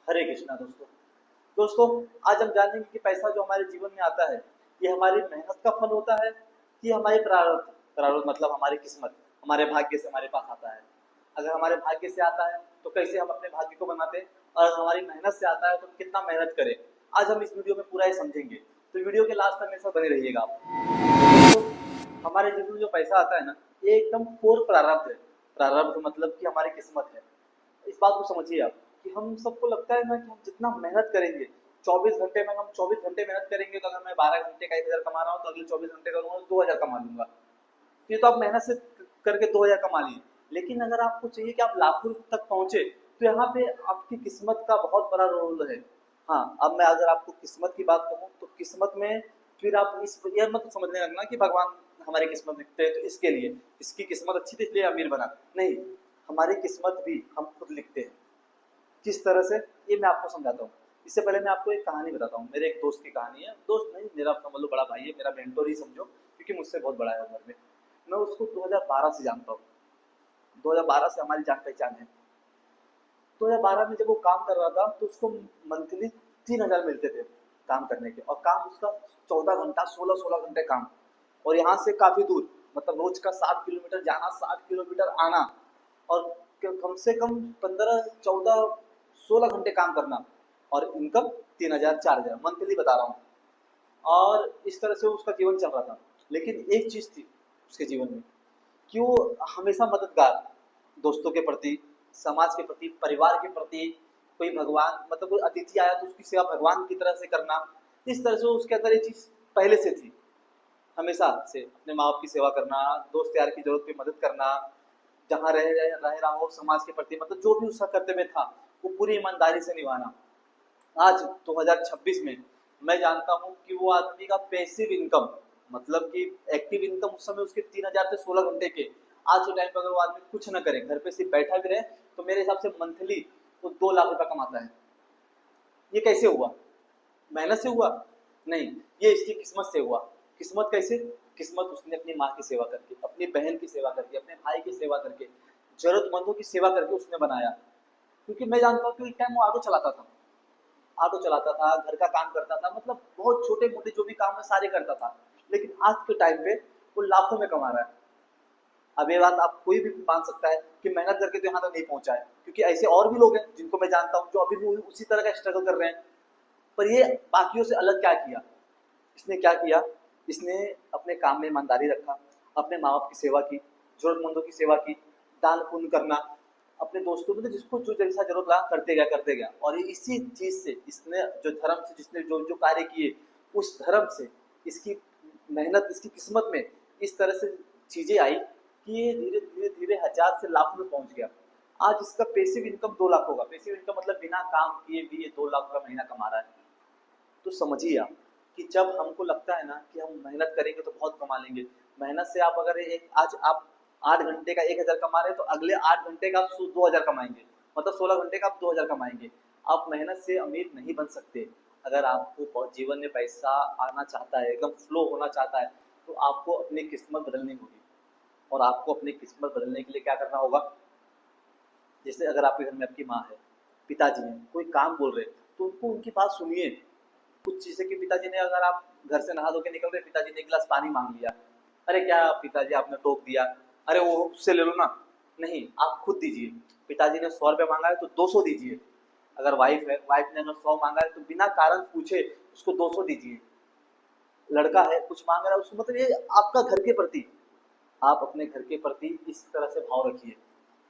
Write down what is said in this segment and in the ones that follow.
हरे कृष्णा दोस्तों। दोस्तों, आज हम जानेंगे कि पैसा जो हमारे जीवन में आता है, ये हमारी मेहनत का फल होता है कि हमारे प्रारब्ध। प्रारब्ध मतलब हमारी किस्मत, हमारे भाग्य से हमारे पास आता है। अगर हमारे भाग्य से आता है तो कैसे हम अपने भाग्य को बनाते हैं, और हमारी मेहनत से आता है तो हम कितना मेहनत करें। आज हम इस वीडियो में पूरा ही समझेंगे, तो वीडियो के लास्ट तक मेरे साथ बने रहिएगा आप। दोस्तों, हमारे जीवन में जो पैसा आता है ना, ये एकदम कोर प्रारब्ध है। प्रारब्ध मतलब कि हमारी किस्मत है। इस बात को समझिए आप कि हम सबको लगता है ना कि हम जितना मेहनत करेंगे, 24 घंटे में हम 24 घंटे मेहनत करेंगे, तो अगर मैं 12 घंटे का 1,000 कमा रहा हूँ तो अगले 24 घंटे करूंगा तो 2,000 कमा लूंगा। ये तो आप मेहनत से करके 2,000 कमा लिए। लेकिन अगर आपको चाहिए कि आप लाखों तक पहुंचे, तो यहाँ पे आपकी किस्मत का बहुत बड़ा रोल है। हाँ, अब मैं अगर आपको किस्मत की बात कहूँ तो किस्मत में फिर आप इस ये मत समझने लगना कि भगवान हमारी किस्मत लिखते हैं तो इसके लिए इसकी किस्मत अच्छी थी इसलिए अमीर बना। नहीं, हमारी किस्मत भी हम खुद लिखते हैं। किस तरह से, ये मैं आपको समझाता हूँ। इससे पहले मैं आपको एक कहानी बताता हूँ। मेरे एक दोस्त की कहानी है। दोस्त नहीं, मेरा समझ लो बड़ा भाई है, मेरा मेंटोर ही समझो, क्योंकि मुझसे बहुत बड़ा है उम्र में। मैं उसको 2012 से जानता हूँ। 2012 से हमारी जान पहचान है। 2012 में जब वो काम कर रहा था तो उसको मंथली 3,000 मिलते थे काम करने के, और काम उसका 14 घंटा, 16-16 घंटे काम। और यहाँ से काफी दूर, मतलब रोज का 7 किलोमीटर जाना, 7 किलोमीटर आना, और कम से कम 15, 14, 16 घंटे काम करना, और इनकम 3,000, 4,000 मंथली बता रहा हूँ। और इस तरह से उसका जीवन चल रहा था। लेकिन एक चीज थी उसके जीवन में कि वो हमेशा मददगार, दोस्तों के प्रति, समाज के प्रति, परिवार के प्रति। कोई भगवान मतलब कोई अतिथि आया तो उसकी सेवा भगवान की तरह से करना। इस तरह से उसके अंदर ये चीज पहले से थी। हमेशा से अपने माँ बाप की सेवा करना, दोस्त यार की जरूरत पे मदद करना, जहाँ रह रहा हो समाज के प्रति, मतलब जो भी उसका कर्तव्य था वो पूरी ईमानदारी से निभाना। आज 2026 में मैं जानता हूँ कि वो आदमी का पैसिव इनकम, मतलब कि एक्टिव इनकम उस समय उसके 3,000 से 16 घंटे के। आज के टाइम पर अगर वो आदमी कुछ ना करे, घर पे सिर्फ बैठा भी रहे, तो मेरे हिसाब से मंथली वो 2 लाख रुपया कमाता है। ये कैसे हुआ? मेहनत से हुआ? नहीं, ये इसकी किस्मत से हुआ। किस्मत कैसे? किस्मत उसने अपनी माँ की सेवा करके, अपनी बहन की सेवा करके, अपने भाई की सेवा करके, जरूरतमंदों की सेवा करके उसने बनाया। क्योंकि मैं जानता हूँ कि एक टाइम वो ऑटो चलाता था। ऑटो चलाता था, घर का काम करता था, मतलब बहुत छोटे मोटे जो भी काम है सारे करता था। लेकिन आज के टाइम पे वो लाखों में कमा रहा है। अब ये बात आप कोई भी मान सकता है कि मेहनत करके तो यहाँ तक नहीं पहुंचा है, क्योंकि ऐसे और भी लोग हैं जिनको मैं जानता हूँ जो अभी भी उसी तरह का स्ट्रगल कर रहे हैं। पर ये बाकियों से अलग क्या किया? इसने क्या किया? इसने अपने काम में ईमानदारी रखा, अपने माँ बाप की सेवा की, जरूरतमंदों की सेवा की, दान पुण्य करना, अपने दोस्तों में जिसको जो जैसा जरूरत लगा करते गया। और ये इसी चीज से इसने जो धर्म से जिसने जो जो कार्य किए, उस धर्म से इसकी मेहनत, इसकी किस्मत में इस तरह से चीजें आई कि ये धीरे धीरे धीरे हजार से लाख में पहुंच गया। आज इसका पैसिव इनकम 2 लाख होगा। पैसिव इनकम मतलब बिना काम किए भी ये 2 लाख का महीना कमा रहा है। तो समझिए आप कि जब हमको लगता है ना कि हम मेहनत करेंगे तो बहुत कमा लेंगे। मेहनत से आप अगर एक आज आप 8 घंटे का 1,000 कमा रहे हैं, तो अगले 8 घंटे का आप 2,000 कमाएंगे, मतलब 16 घंटे का आप 2,000 कमाएंगे। आप मेहनत से अमीर नहीं बन सकते। अगर आपको जीवन में पैसा आना चाहता है, एकदम फ्लो होना चाहता है, तो आपको अपनी किस्मत बदलनी होगी। और आपको अपनी किस्मत बदलने के लिए क्या करना होगा? जैसे अगर आपके घर में आपकी माँ है, पिताजी हैं, कोई काम बोल रहे हैं, तो उनको उनकी बात सुनिए। कुछ जैसे कि पिताजी ने, अगर आप घर से नहा धो के निकल रहे, पिताजी ने एक गिलास पानी मांग लिया, अरे क्या पिताजी आपने टोक दिया, अरे वो उससे ले लो ना। नहीं, आप खुद दीजिए। पिताजी ने 100 रुपये मांगा है तो 200 दीजिए। अगर वाइफ है, वाइफ ने अगर 100 मांगा है तो बिना कारण पूछे उसको 200 दीजिए। लड़का है, कुछ मांग रहा है उसको, मतलब ये आपका घर के प्रति, आप अपने घर के प्रति इस तरह से भाव रखिए।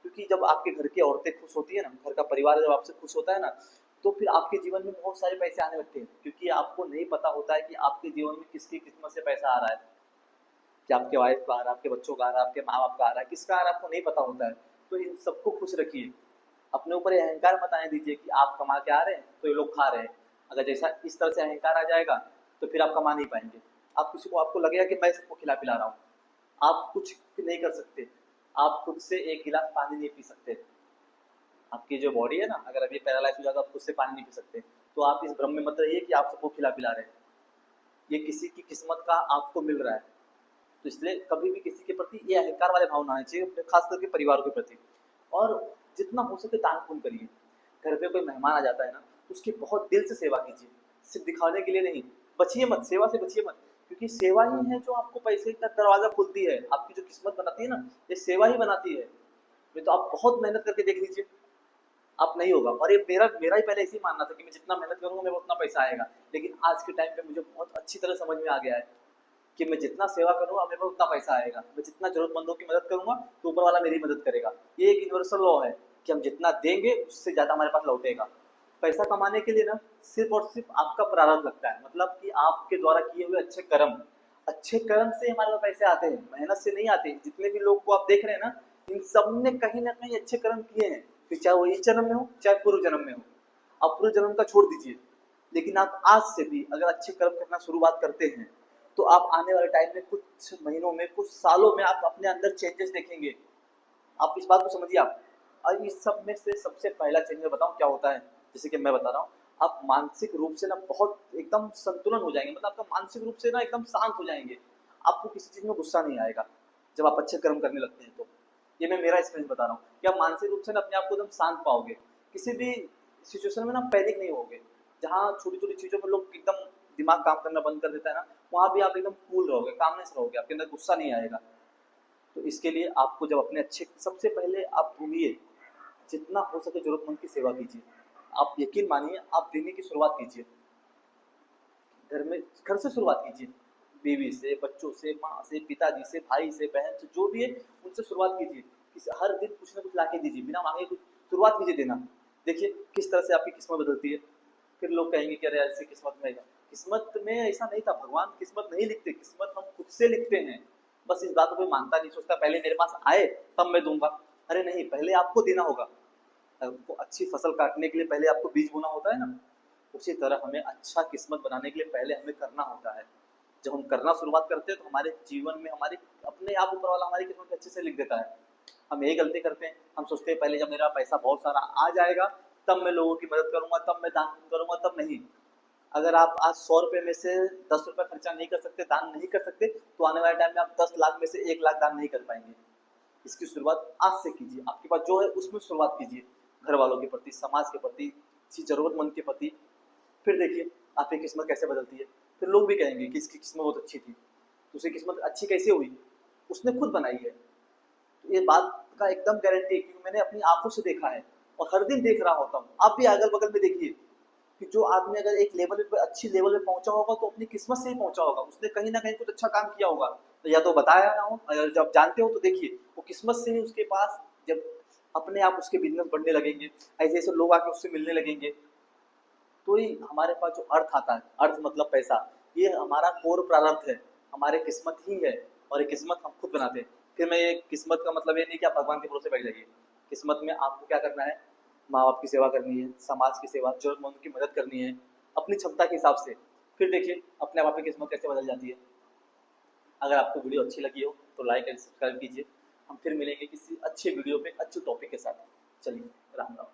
क्योंकि जब आपके घर की औरतें खुश होती है ना, घर का परिवार जब आपसे खुश होता है ना, तो फिर आपके जीवन में बहुत सारे पैसे आने लगते हैं। क्योंकि आपको नहीं पता होता है कि आपके जीवन में किसकी किस्मत से पैसा आ रहा है, कि आपके वाइफ का आ रहा है, आपके बच्चों का आ रहा है, आपके माँ बाप का आ रहा है, किसका आ रहा है आपको नहीं पता होता है। तो इन सबको खुश रखिए। अपने ऊपर ये अहंकार मत आने दीजिए कि आप कमा के आ रहे हैं तो ये लोग खा रहे हैं। अगर जैसा इस तरह से अहंकार आ जाएगा तो फिर आप कमा नहीं पाएंगे। आप किसी को, आपको लगेगा कि मैं सबको खिला पिला रहा हूँ, आप कुछ नहीं कर सकते। आप खुद से एक गिलास पानी नहीं पी सकते। आपकी जो बॉडी है ना, अगर अभी पैरालाइज हो जाए तो आप खुद से पानी नहीं पी सकते। तो आप इस भ्रम में मत रहिए कि आप सबको खिला पिला रहे हैं। ये किसी की किस्मत का आपको मिल रहा है। तो इसलिए कभी भी किसी के प्रति ये अहंकार वाले भाव ना आने चाहिए, खास करके परिवार के प्रति। और जितना हो सके दान पुण्य करिए। घर पे कोई मेहमान आ जाता है ना, तो उसकी बहुत दिल से सेवा कीजिए, सिर्फ दिखाने के लिए नहीं। बचिए मत, सेवा से बचिए मत, क्योंकि सेवा ही है जो आपको पैसे का दरवाजा खोलती है, आपकी जो किस्मत बनाती है ना, ये सेवा ही बनाती है। नहीं तो आप बहुत मेहनत करके देख लीजिए, आप नहीं होगा। और ये मेरा मेरा ही पहले ऐसे ही मानना था कि मैं जितना मेहनत करूंगा मेरे को उतना पैसा आएगा, लेकिन आज के टाइम पे मुझे बहुत अच्छी तरह समझ में आ गया है कि मैं जितना सेवा करूंगा मेरे को उतना पैसा आएगा, मैं जितना जरूरतमंदों की मदद करूंगा तो ऊपर वाला मेरी मदद करेगा। ये एक यूनिवर्सल लॉ है कि हम जितना देंगे उससे ज्यादा हमारे पास लौटेगा। पैसा कमाने के लिए ना सिर्फ और सिर्फ आपका प्रारब्ध लगता है, मतलब कि आपके द्वारा किए हुए अच्छे कर्म से हमारे पास पैसे आते हैं, मेहनत से नहीं आते। जितने भी लोग को आप देख रहे हैं ना, इन सब ने कहीं ना कहीं अच्छे कर्म किए हैं, फिर चाहे वो इस जन्म में हो चाहे पूर्व जन्म में हो। आप पूर्व जन्म का छोड़ दीजिए, लेकिन आप आज से भी अगर अच्छे कर्म करना शुरुआत करते हैं तो आप आने वाले टाइम में, कुछ महीनों में, कुछ सालों में आप अपने अंदर चेंजेस देखेंगे। आप इस बात को समझिए। आप और इस सब में से सबसे पहला चेंज मैं बताऊं क्या होता है, जैसे कि मैं बता रहा हूँ, आप मानसिक रूप से ना बहुत एकदम संतुलन हो जाएंगे, मतलब आपका मानसिक रूप से ना एकदम शांत हो जाएंगे। आपको किसी चीज में गुस्सा नहीं आएगा जब आप अच्छे कर्म करने लगते हैं तो। ये मैं मेरा एक्सपीरियंस बता रहा हूँ कि आप मानसिक रूप से ना अपने आप को एकदम शांत पाओगे, किसी भी सिचुएशन में ना पैनिक नहीं होगे। जहाँ छोटी छोटी चीजों में लोग एकदम दिमाग काम करना बंद कर देता है ना, वहां भी आप एकदम कूल रहोगे, कामनेस रहोगे, आपके अंदर गुस्सा नहीं आएगा। तो इसके लिए आपको जब अपने अच्छे, सबसे पहले आप ढूंढिए, जितना हो सके जरूरतमंद की सेवा कीजिए। आप यकीन मानिए, आप देने की शुरुआत कीजिए, घर में, घर से शुरुआत कीजिए, बीवी से, बच्चों से, माँ से, पिताजी से, भाई से, बहन से, जो भी है उनसे शुरुआत कीजिए। हर दिन कुछ ना कुछ ला के दीजिए, बिना मांगे कुछ शुरुआत कीजिए देना। देखिए किस तरह से आपकी किस्मत बदलती है। फिर लोग कहेंगे कि अरे ऐसी किस्मत में, किस्मत में ऐसा नहीं था, भगवान किस्मत नहीं लिखते, किस्मत हम खुद से लिखते हैं। बस इस बात को कोई मानता नहीं, सोचता पहले मेरे पास आए तब मैं दूंगा। अरे नहीं, पहले आपको देना होगा। उनको अच्छी फसल काटने के लिए पहले आपको बीज बोना होता है ना, उसी तरह हमें अच्छा किस्मत बनाने के लिए पहले हमें करना होता है। जब हम करना शुरुआत करते हैं तो हमारे जीवन में हमारी अपने आप ऊपर वाला हमारी किस्मत अच्छे से लिख देता है। हम यही गलती करते हैं, हम सोचते हैं पहले जब मेरा पैसा बहुत सारा आ जाएगा तब मैं लोगों की मदद करूंगा, तब मैं दान करूंगा, तब नहीं। अगर आप आज 100 रुपए में से 10 रुपए खर्चा नहीं कर सकते, दान नहीं कर सकते, तो आने वाले टाइम में आप 10 लाख में से 1 लाख दान नहीं कर पाएंगे। इसकी शुरुआत आज से कीजिए, आपके पास जो है उसमें शुरुआत कीजिए, घर वालों के प्रति, समाज के प्रति, किसी जरूरतमंद के प्रति। फिर देखिए आपकी किस्मत कैसे बदलती है। फिर लोग भी कहेंगे कि इसकी किस्मत बहुत अच्छी थी, तो उसकी किस्मत अच्छी कैसे हुई, उसने खुद बनाई है। तो ये बात का एकदम गारंटी है, क्योंकि मैंने अपनी आंखों से देखा है और हर दिन देख रहा होता हूँ। आप भी अगल बगल में देखिए कि जो आदमी अगर एक लेवल पे, अच्छी लेवल पे पहुंचा होगा तो अपनी किस्मत से ही पहुंचा होगा, उसने कहीं ना कहीं कुछ अच्छा काम किया होगा। तो या तो बताया ना हो, अगर जब जानते हो तो देखिए वो किस्मत से ही उसके पास, जब अपने आप उसके बिजनेस बढ़ने लगेंगे, ऐसे ऐसे लोग आके उससे मिलने लगेंगे, तो ही हमारे पास जो अर्थ आता है, अर्थ मतलब पैसा, ये हमारा कोर प्रारब्ध है, हमारे किस्मत ही है। और ये किस्मत हम खुद बनाते हैं। फिर मैं, ये किस्मत का मतलब ये नहीं कि आप भगवान के भरोसे बैठ जाइए। किस्मत में आपको क्या करना है, माँ बाप की सेवा करनी है, समाज की सेवा, जरूरतमंद की मदद करनी है, अपनी क्षमता के हिसाब से। फिर देखिए अपने आप आपकी किस्मत कैसे बदल जाती है। अगर आपको वीडियो अच्छी लगी हो तो लाइक एंड सब्सक्राइब कीजिए। हम फिर मिलेंगे किसी अच्छे वीडियो पे अच्छे टॉपिक के साथ। चलिए, राम राम।